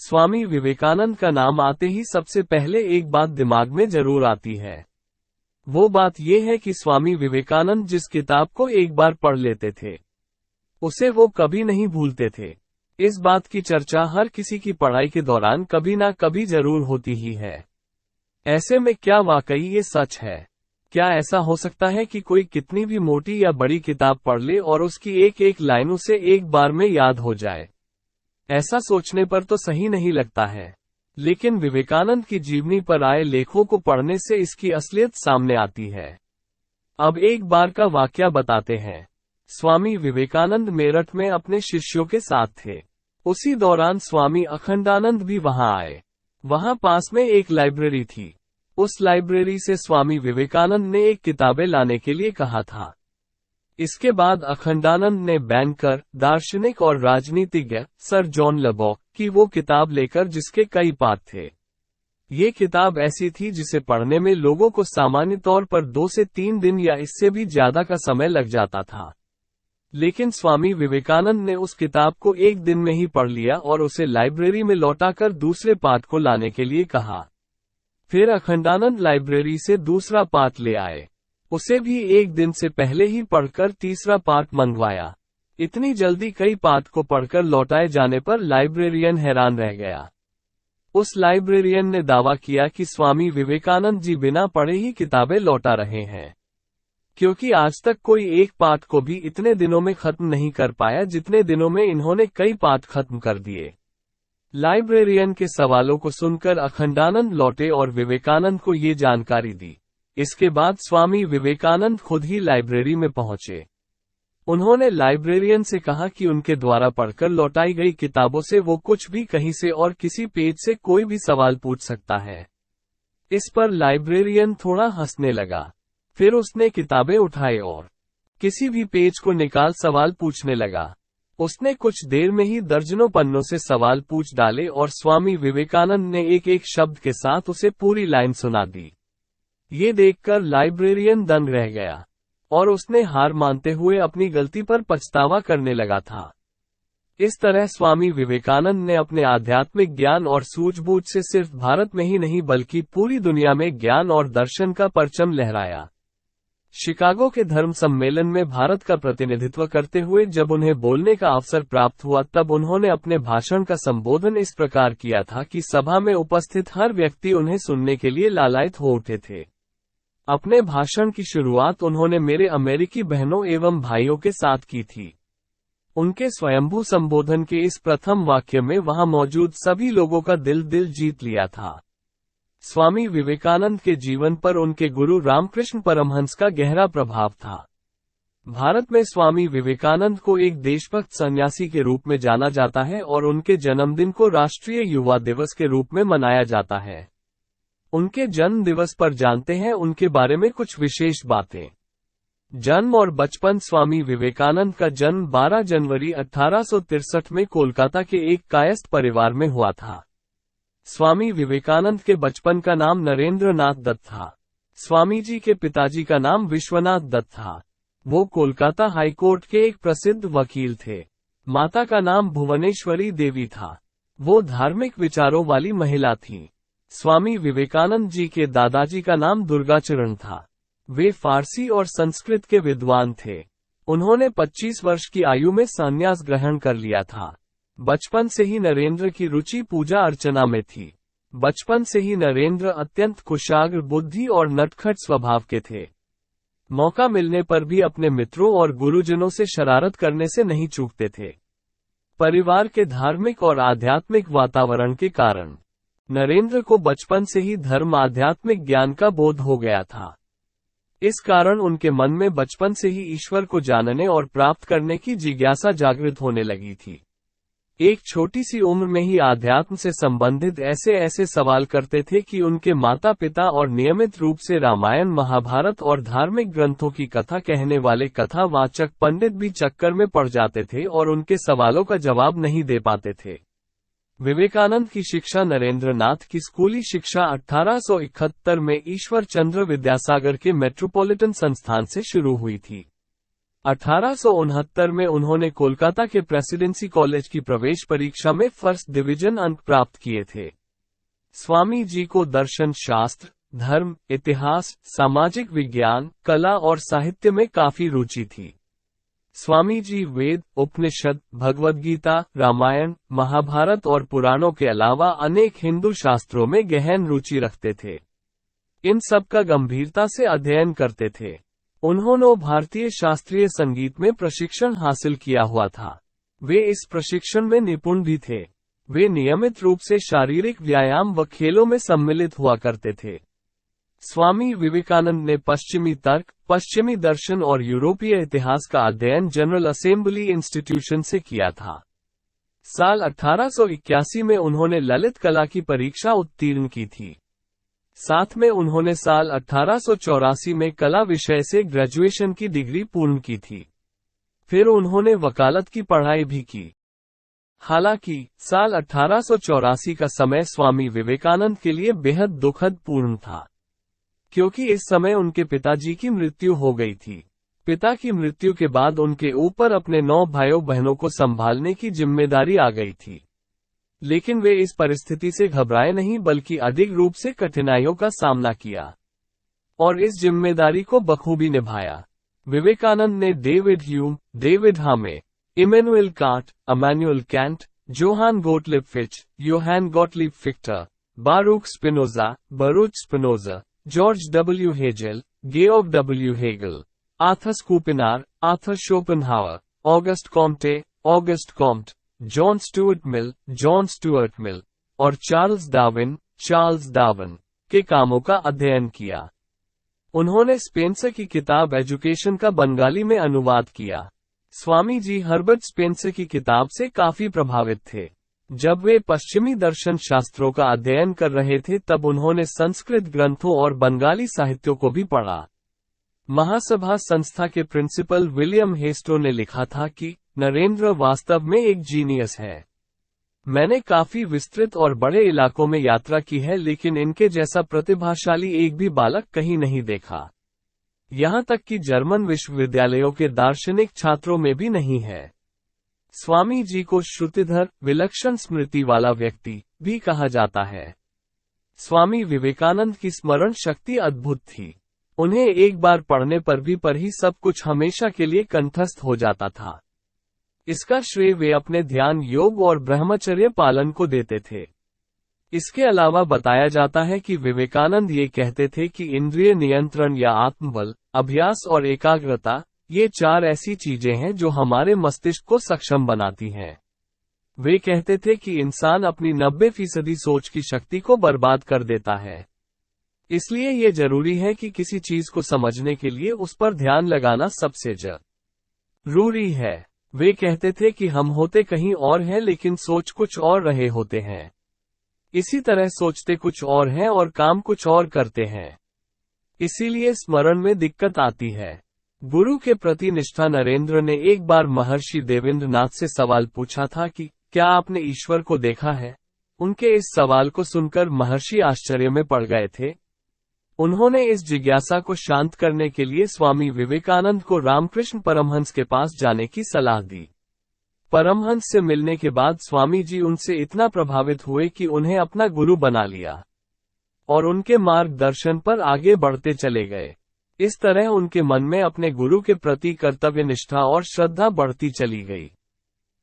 स्वामी विवेकानंद का नाम आते ही सबसे पहले एक बात दिमाग में जरूर आती है। वो बात यह है कि स्वामी विवेकानंद जिस किताब को एक बार पढ़ लेते थे, उसे वो कभी नहीं भूलते थे। इस बात की चर्चा हर किसी की पढ़ाई के दौरान कभी ना कभी जरूर होती ही है। ऐसे में क्या वाकई ये सच है? क्या ऐसा हो सकता है कि कोई कितनी भी मोटी या बड़ी किताब पढ़ ले और उसकी एक एक लाइन उसे एक बार में याद हो जाए? ऐसा सोचने पर तो सही नहीं लगता है, लेकिन विवेकानंद की जीवनी पर आए लेखों को पढ़ने से इसकी असलियत सामने आती है। अब एक बार का वाकया बताते हैं। स्वामी विवेकानंद मेरठ में अपने शिष्यों के साथ थे। उसी दौरान स्वामी अखंडानंद भी वहां आए। वहां पास में एक लाइब्रेरी थी। उस लाइब्रेरी से स्वामी विवेकानंद ने एक किताबें लाने के लिए कहा था। इसके बाद अखंडानंद ने बैंकर, दार्शनिक और राजनीतिज्ञ सर जॉन लबॉक की वो किताब लेकर, जिसके कई पाठ थे। ये किताब ऐसी थी जिसे पढ़ने में लोगों को सामान्य तौर पर 2 से 3 दिन या इससे भी ज्यादा का समय लग जाता था, लेकिन स्वामी विवेकानंद ने उस किताब को एक दिन में ही पढ़ लिया और उसे लाइब्रेरी में लौटाकर दूसरे पाठ को लाने के लिए कहा। फिर अखंडानंद लाइब्रेरी से दूसरा पाठ ले आए। उसे भी एक दिन से पहले ही पढ़कर तीसरा पाठ मंगवाया। इतनी जल्दी कई पाठ को पढ़कर लौटाए जाने पर लाइब्रेरियन हैरान रह गया। उस लाइब्रेरियन ने दावा किया कि स्वामी विवेकानंद जी बिना पढ़े ही किताबें लौटा रहे हैं, क्योंकि आज तक कोई एक पाठ को भी इतने दिनों में खत्म नहीं कर पाया जितने दिनों में इन्होंने कई पाठ खत्म कर दिए। लाइब्रेरियन के सवालों को सुनकर अखंडानंद लौटे और विवेकानंद को ये जानकारी दी। इसके बाद स्वामी विवेकानंद खुद ही लाइब्रेरी में पहुंचे। उन्होंने लाइब्रेरियन से कहा कि उनके द्वारा पढ़कर लौटाई गई किताबों से वो कुछ भी कहीं से और किसी पेज से कोई भी सवाल पूछ सकता है। इस पर लाइब्रेरियन थोड़ा हंसने लगा। फिर उसने किताबें उठाए और किसी भी पेज को निकाल सवाल पूछने लगा। उसने कुछ देर में ही दर्जनों पन्नों से सवाल पूछ डाले और स्वामी विवेकानंद ने एक एक शब्द के साथ उसे पूरी लाइन सुना दी। ये देखकर लाइब्रेरियन दंग रह गया और उसने हार मानते हुए अपनी गलती पर पछतावा करने लगा था। इस तरह स्वामी विवेकानंद ने अपने आध्यात्मिक ज्ञान और सूझबूझ से सिर्फ भारत में ही नहीं बल्कि पूरी दुनिया में ज्ञान और दर्शन का परचम लहराया। शिकागो के धर्म सम्मेलन में भारत का प्रतिनिधित्व करते हुए जब उन्हें बोलने का अवसर प्राप्त हुआ, तब उन्होंने अपने भाषण का संबोधन इस प्रकार किया था कि सभा में उपस्थित हर व्यक्ति उन्हें सुनने के लिए लालायित हो उठे थे। अपने भाषण की शुरुआत उन्होंने मेरे अमेरिकी बहनों एवं भाइयों के साथ की थी। उनके स्वयंभू संबोधन के इस प्रथम वाक्य में वहां मौजूद सभी लोगों का दिल जीत लिया था। स्वामी विवेकानंद के जीवन पर उनके गुरु रामकृष्ण परमहंस का गहरा प्रभाव था। भारत में स्वामी विवेकानंद को एक देशभक्त सन्यासी के रूप में जाना जाता है और उनके जन्मदिन को राष्ट्रीय युवा दिवस के रूप में मनाया जाता है। उनके जन्म दिवस पर जानते हैं उनके बारे में कुछ विशेष बातें। जन्म और बचपन। स्वामी विवेकानंद का जन्म 12 जनवरी 1863 में कोलकाता के एक कायस्थ परिवार में हुआ था। स्वामी विवेकानंद के बचपन का नाम नरेंद्र नाथ दत्त था। स्वामी जी के पिताजी का नाम विश्वनाथ दत्त था। वो कोलकाता हाईकोर्ट के एक प्रसिद्ध वकील थे। माता का नाम भुवनेश्वरी देवी था। वो धार्मिक विचारों वाली महिला थीं। स्वामी विवेकानंद जी के दादाजी का नाम दुर्गाचरण था। वे फारसी और संस्कृत के विद्वान थे। उन्होंने 25 वर्ष की आयु में संन्यास ग्रहण कर लिया था। बचपन से ही नरेंद्र की रुचि पूजा अर्चना में थी। बचपन से ही नरेंद्र अत्यंत कुशाग्र बुद्धि और नटखट स्वभाव के थे। मौका मिलने पर भी अपने मित्रों और गुरुजनों से शरारत करने से नहीं चूकते थे। परिवार के धार्मिक और आध्यात्मिक वातावरण के कारण नरेंद्र को बचपन से ही धर्म आध्यात्मिक ज्ञान का बोध हो गया था। इस कारण उनके मन में बचपन से ही ईश्वर को जानने और प्राप्त करने की जिज्ञासा जागृत होने लगी थी। एक छोटी सी उम्र में ही आध्यात्म से संबंधित ऐसे सवाल करते थे कि उनके माता पिता और नियमित रूप से रामायण, महाभारत और धार्मिक ग्रंथों की कथा कहने वाले कथावाचक पंडित भी चक्कर में पड़ जाते थे और उनके सवालों का जवाब नहीं दे पाते थे। विवेकानंद की शिक्षा नरेंद्र नाथ की स्कूली शिक्षा 1871 में ईश्वर चंद्र विद्यासागर के मेट्रोपॉलिटन संस्थान से शुरू हुई थी। 1869 में उन्होंने कोलकाता के प्रेसिडेंसी कॉलेज की प्रवेश परीक्षा में फर्स्ट डिवीजन अंक प्राप्त किए थे। स्वामी जी को दर्शन शास्त्र, धर्म, इतिहास, सामाजिक विज्ञान, कला और साहित्य में काफी रुचि थी। स्वामी जी वेद, उपनिषद, भगवद गीता, रामायण, महाभारत और पुराणों के अलावा अनेक हिंदू शास्त्रों में गहन रुचि रखते थे। इन सब का गंभीरता से अध्ययन करते थे। उन्होंने भारतीय शास्त्रीय संगीत में प्रशिक्षण हासिल किया हुआ था। वे इस प्रशिक्षण में निपुण भी थे। वे नियमित रूप से शारीरिक व्यायाम व खेलों में सम्मिलित हुआ करते थे। स्वामी विवेकानंद ने पश्चिमी तर्क, पश्चिमी दर्शन और यूरोपीय इतिहास का अध्ययन जनरल असेंबली इंस्टीट्यूशन से किया था। साल 1881 में उन्होंने ललित कला की परीक्षा उत्तीर्ण की थी। साथ में उन्होंने साल 1884 में कला विषय से ग्रेजुएशन की डिग्री पूर्ण की थी। फिर उन्होंने वकालत की पढ़ाई भी की। हालांकि साल 1884 का समय स्वामी विवेकानंद के लिए बेहद दुखद पूर्ण था, क्योंकि इस समय उनके पिताजी की मृत्यु हो गई थी। पिता की मृत्यु के बाद उनके ऊपर अपने 9 भाइयों बहनों को संभालने की जिम्मेदारी आ गई थी। लेकिन वे इस परिस्थिति से घबराए नहीं, बल्कि अधिक रूप से कठिनाइयों का सामना किया और इस जिम्मेदारी को बखूबी निभाया। विवेकानंद ने David Hume, David Hume, Immanuel Kant, Immanuel Kant, Johann Gottlieb Fichte, Johann Gottlieb Fichte, Baruch Spinoza, Baruch Spinoza, George W Hegel, Georg W Hegel, Arthur Schopenhauer, Arthur Schopenhauer, Auguste Comte, Auguste Comte, John Stuart Mill और Charles Darwin के कामों का अध्ययन किया। उन्होंने Spencer की किताब education का बंगाली में अनुवाद किया। स्वामी जी हर्बर्ट स्पेंसर की किताब से काफी प्रभावित थे। जब वे पश्चिमी दर्शन शास्त्रों का अध्ययन कर रहे थे तब उन्होंने संस्कृत ग्रंथों और बंगाली साहित्यों को भी पढ़ा। महासभा संस्था के प्रिंसिपल विलियम हेस्टो ने लिखा था कि नरेंद्र वास्तव में एक जीनियस है। मैंने काफी विस्तृत और बड़े इलाकों में यात्रा की है, लेकिन इनके जैसा प्रतिभाशाली एक भी बालक कहीं नहीं देखा। यहाँ तक कि जर्मन विश्वविद्यालयों के दार्शनिक छात्रों में भी नहीं है। स्वामी जी को श्रुतिधर, विलक्षण स्मृति वाला व्यक्ति भी कहा जाता है। स्वामी विवेकानंद की स्मरण शक्ति अद्भुत थी। उन्हें एक बार पढ़ने पर ही सब कुछ हमेशा के लिए कंठस्थ हो जाता था। इसका श्रेय वे अपने ध्यान योग और ब्रह्मचर्य पालन को देते थे। इसके अलावा बताया जाता है कि विवेकानंद ये कहते थे कि इंद्रिय नियंत्रण या आत्मबल, अभ्यास और एकाग्रता, ये 4 ऐसी चीजें हैं जो हमारे मस्तिष्क को सक्षम बनाती हैं। वे कहते थे कि इंसान अपनी 90% सोच की शक्ति को बर्बाद कर देता है। इसलिए ये जरूरी है कि किसी चीज को समझने के लिए उस पर ध्यान लगाना सबसे जरूरी है। वे कहते थे कि हम होते कहीं और हैं लेकिन सोच कुछ और रहे होते हैं। इसी तरह सोचते कुछ और हैं और काम कुछ और करते हैं। इसीलिए स्मरण में दिक्कत आती है। गुरु के प्रति निष्ठा। नरेंद्र ने एक बार महर्षि देवेंद्रनाथ से सवाल पूछा था कि क्या आपने ईश्वर को देखा है? उनके इस सवाल को सुनकर महर्षि आश्चर्य में पड़ गए थे। उन्होंने इस जिज्ञासा को शांत करने के लिए स्वामी विवेकानंद को रामकृष्ण परमहंस के पास जाने की सलाह दी। परमहंस से मिलने के बाद स्वामी जी उनसे इतना प्रभावित हुए कि उन्हें अपना गुरु बना लिया और उनके मार्गदर्शन पर आगे बढ़ते चले गए। इस तरह उनके मन में अपने गुरु के प्रति कर्तव्य निष्ठा और श्रद्धा बढ़ती चली गई।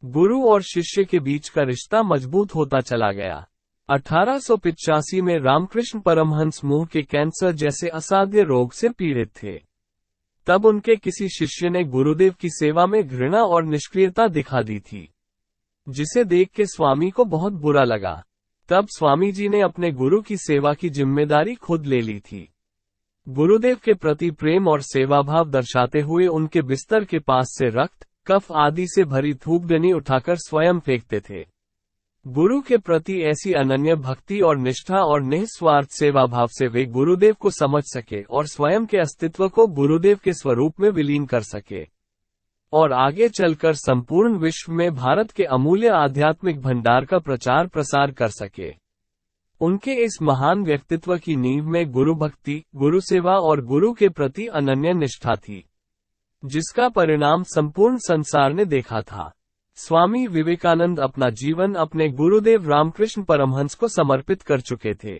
गुरु और शिष्य के बीच का रिश्ता मजबूत होता चला गया। 1885 में रामकृष्ण परमहंस मुंह के कैंसर जैसे असाध्य रोग से पीड़ित थे। तब उनके किसी शिष्य ने गुरुदेव की सेवा में घृणा और निष्क्रियता दिखा दी थी, जिसे देख के स्वामी को बहुत बुरा लगा। तब स्वामी जी ने अपने गुरु की सेवा की जिम्मेदारी खुद ले ली थी। गुरुदेव के प्रति प्रेम और सेवाभाव दर्शाते हुए उनके बिस्तर के पास से रक्त, कफ आदि से भरी थूकदनी उठाकर स्वयं फेंकते थे। गुरु के प्रति ऐसी अनन्य भक्ति और निष्ठा और निस्वार्थ सेवाभाव से वे गुरुदेव को समझ सके और स्वयं के अस्तित्व को गुरुदेव के स्वरूप में विलीन कर सके और आगे चलकर संपूर्ण विश्व में भारत के अमूल्य आध्यात्मिक भंडार का प्रचार प्रसार कर सके। उनके इस महान व्यक्तित्व की नींव में गुरु भक्ति, गुरु सेवा और गुरु के प्रति अनन्य निष्ठा थी। जिसका परिणाम संपूर्ण संसार ने देखा था। स्वामी विवेकानंद अपना जीवन अपने गुरुदेव रामकृष्ण परमहंस को समर्पित कर चुके थे।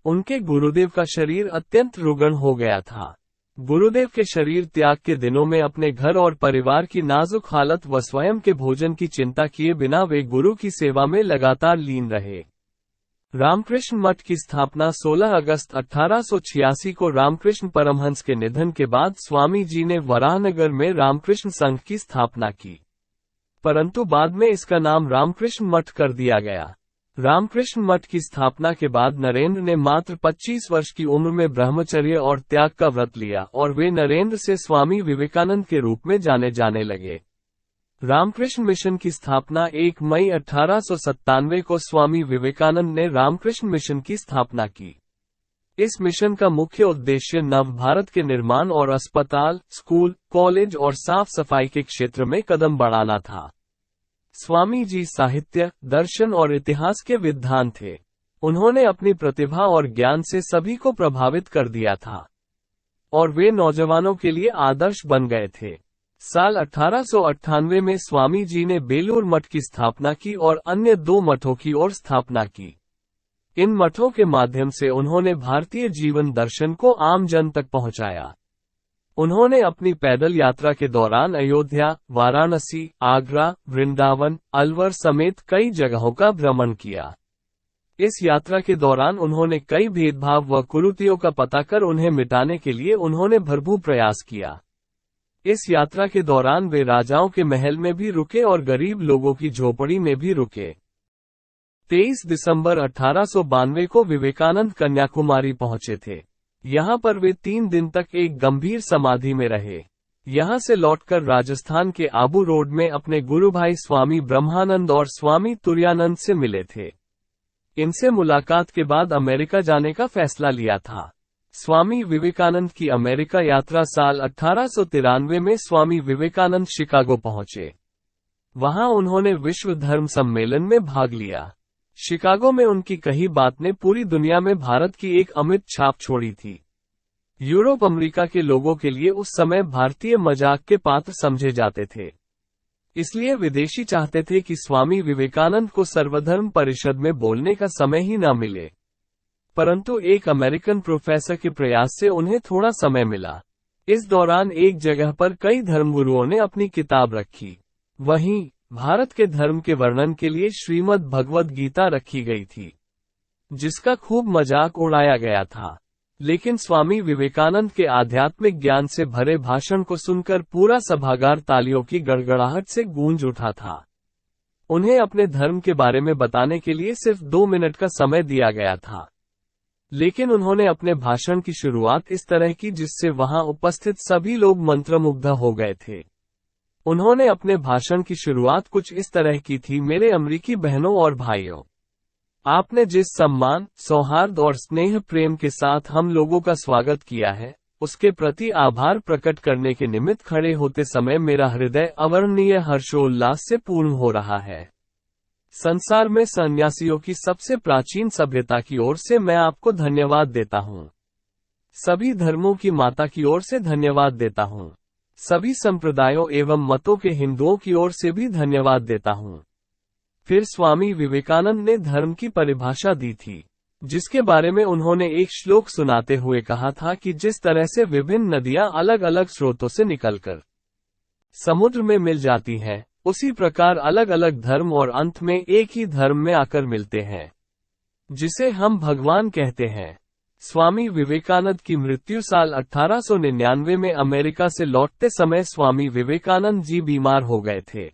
उनके गुरुदेव का शरीर अत्यंत रुग्ण हो गया था। गुरुदेव के शरीर त्याग के दिनों में अपने घर और परिवार की नाजुक हालत व स्वयं के भोजन की चिंता किए बिना वे गुरु की सेवा में लगातार लीन रहे। रामकृष्ण मठ की स्थापना 16 अगस्त 1886 को रामकृष्ण परमहंस के निधन के बाद स्वामी जी ने वराहनगर में रामकृष्ण संघ की स्थापना की, परंतु बाद में इसका नाम रामकृष्ण मठ कर दिया गया। रामकृष्ण मठ की स्थापना के बाद नरेंद्र ने मात्र 25 वर्ष की उम्र में ब्रह्मचर्य और त्याग का व्रत लिया और वे नरेंद्र से स्वामी विवेकानंद के रूप में जाने जाने लगे। रामकृष्ण मिशन की स्थापना 1 मई 1897 को स्वामी विवेकानंद ने रामकृष्ण मिशन की स्थापना की। इस मिशन का मुख्य उद्देश्य नव भारत के निर्माण और अस्पताल, स्कूल, कॉलेज और साफ सफाई के क्षेत्र में कदम बढ़ाना था। स्वामी जी साहित्य, दर्शन और इतिहास के विद्वान थे। उन्होंने अपनी प्रतिभा और ज्ञान से सभी को प्रभावित कर दिया था और वे नौजवानों के लिए आदर्श बन गए थे। साल 1898 में स्वामी जी ने बेलूर मठ की स्थापना की और अन्य 2 मठों की और स्थापना की। इन मठों के माध्यम से उन्होंने भारतीय जीवन दर्शन को आम जन तक पहुंचाया। उन्होंने अपनी पैदल यात्रा के दौरान अयोध्या, वाराणसी, आगरा, वृंदावन, अलवर समेत कई जगहों का भ्रमण किया। इस यात्रा के दौरान उन्होंने कई भेदभाव व कुरीतियों का पता कर उन्हें मिटाने के लिए उन्होंने भरपूर प्रयास किया। इस यात्रा के दौरान वे राजाओं के महल में भी रुके और गरीब लोगों की झोपड़ी में भी रुके। 23 दिसंबर 1892 को विवेकानंद कन्याकुमारी पहुंचे थे। यहाँ पर वे 3 दिन तक एक गंभीर समाधि में रहे। यहाँ से लौटकर राजस्थान के आबू रोड में अपने गुरु भाई स्वामी ब्रह्मानंद और स्वामी तुरानंद से मिले थे। इनसे मुलाकात के बाद अमेरिका जाने का फैसला लिया था। स्वामी विवेकानंद की अमेरिका यात्रा साल 1893 में स्वामी विवेकानंद शिकागो पहुंचे। वहां उन्होंने विश्व धर्म सम्मेलन में भाग लिया। शिकागो में उनकी कही बात ने पूरी दुनिया में भारत की एक अमिट छाप छोड़ी थी। यूरोप अमेरिका के लोगों के लिए उस समय भारतीय मजाक के पात्र समझे जाते थे। इसलिए विदेशी चाहते थे कि स्वामी विवेकानंद को सर्वधर्म परिषद में बोलने का समय ही न मिले, परंतु एक अमेरिकन प्रोफेसर के प्रयास से उन्हें थोड़ा समय मिला। इस दौरान एक जगह पर कई धर्मगुरुओं ने अपनी किताब रखी। वहीं भारत के धर्म के वर्णन के लिए श्रीमद् भगवद गीता रखी गई थी, जिसका खूब मजाक उड़ाया गया था। लेकिन स्वामी विवेकानंद के आध्यात्मिक ज्ञान से भरे भाषण को सुनकर पूरा सभागार तालियों की गड़गड़ाहट से गूंज उठा था। उन्हें अपने धर्म के बारे में बताने के लिए सिर्फ 2 मिनट का समय दिया गया था, लेकिन उन्होंने अपने भाषण की शुरुआत इस तरह की जिससे वहां उपस्थित सभी लोग मंत्रमुग्ध हो गए थे। उन्होंने अपने भाषण की शुरुआत कुछ इस तरह की थी। मेरे अमेरिकी बहनों और भाइयों, आपने जिस सम्मान, सौहार्द और स्नेह प्रेम के साथ हम लोगों का स्वागत किया है, उसके प्रति आभार प्रकट करने के निमित्त खड़े होते समय मेरा हृदय अवर्णनीय हर्षोल्लास से पूर्ण हो रहा है। संसार में सन्यासियों की सबसे प्राचीन सभ्यता की ओर से मैं आपको धन्यवाद देता हूँ। सभी धर्मों की माता की ओर से धन्यवाद देता हूँ। सभी संप्रदायों एवं मतों के हिंदुओं की ओर से भी धन्यवाद देता हूँ। फिर स्वामी विवेकानंद ने धर्म की परिभाषा दी थी, जिसके बारे में उन्होंने एक श्लोक सुनाते हुए कहा था कि जिस तरह से विभिन्न नदियां अलग अलग स्रोतों से निकलकर समुद्र में मिल जाती हैं, उसी प्रकार अलग अलग धर्म और अंत में एक ही धर्म में आकर मिलते हैं, जिसे हम भगवान कहते हैं। स्वामी विवेकानंद की मृत्यु साल 1899 में अमेरिका से लौटते समय स्वामी विवेकानंद जी बीमार हो गए थे।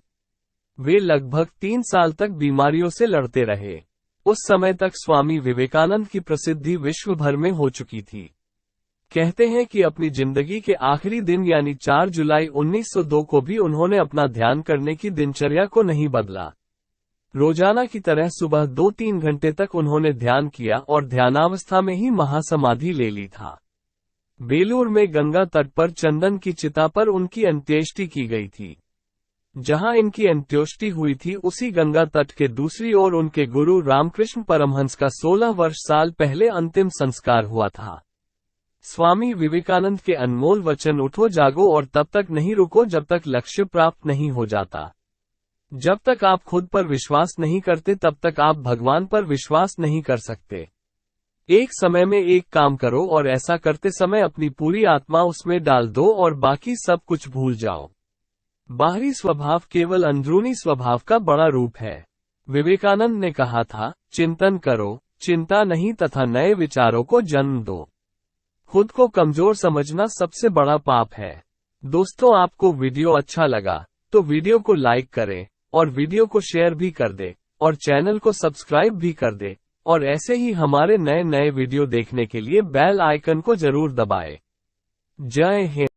वे लगभग 3 साल तक बीमारियों से लड़ते रहे। उस समय तक स्वामी विवेकानंद की प्रसिद्धि विश्व भर में हो चुकी थी। कहते हैं कि अपनी जिंदगी के आखिरी दिन यानी 4 जुलाई 1902 को भी उन्होंने अपना ध्यान करने की दिनचर्या को नहीं बदला। रोजाना की तरह सुबह 2-3 घंटे तक उन्होंने ध्यान किया और ध्यानावस्था में ही महासमाधि ले ली था। बेलूर में गंगा तट पर चंदन की चिता पर उनकी अंत्येष्टि की गई थी। जहां इनकी अंत्येष्टि हुई थी, उसी गंगा तट के दूसरी ओर उनके गुरु रामकृष्ण परमहंस का 16 वर्ष साल पहले अंतिम संस्कार हुआ था। स्वामी विवेकानंद के अनमोल वचन उठो जागो और तब तक नहीं रुको जब तक लक्ष्य प्राप्त नहीं हो जाता। जब तक आप खुद पर विश्वास नहीं करते तब तक आप भगवान पर विश्वास नहीं कर सकते। एक समय में एक काम करो और ऐसा करते समय अपनी पूरी आत्मा उसमें डाल दो और बाकी सब कुछ भूल जाओ। बाहरी स्वभाव केवल अंदरूनी स्वभाव का बड़ा रूप है। विवेकानंद ने कहा था, चिंतन करो, चिंता नहीं तथा नए विचारों को जन्म दो। खुद को कमजोर समझना सबसे बड़ा पाप है। दोस्तों, आपको वीडियो अच्छा लगा तो वीडियो को लाइक करें और वीडियो को शेयर भी कर दे और चैनल को सब्सक्राइब भी कर दे और ऐसे ही हमारे नए नए वीडियो देखने के लिए बेल आइकन को जरूर दबाएं। जय हिंद।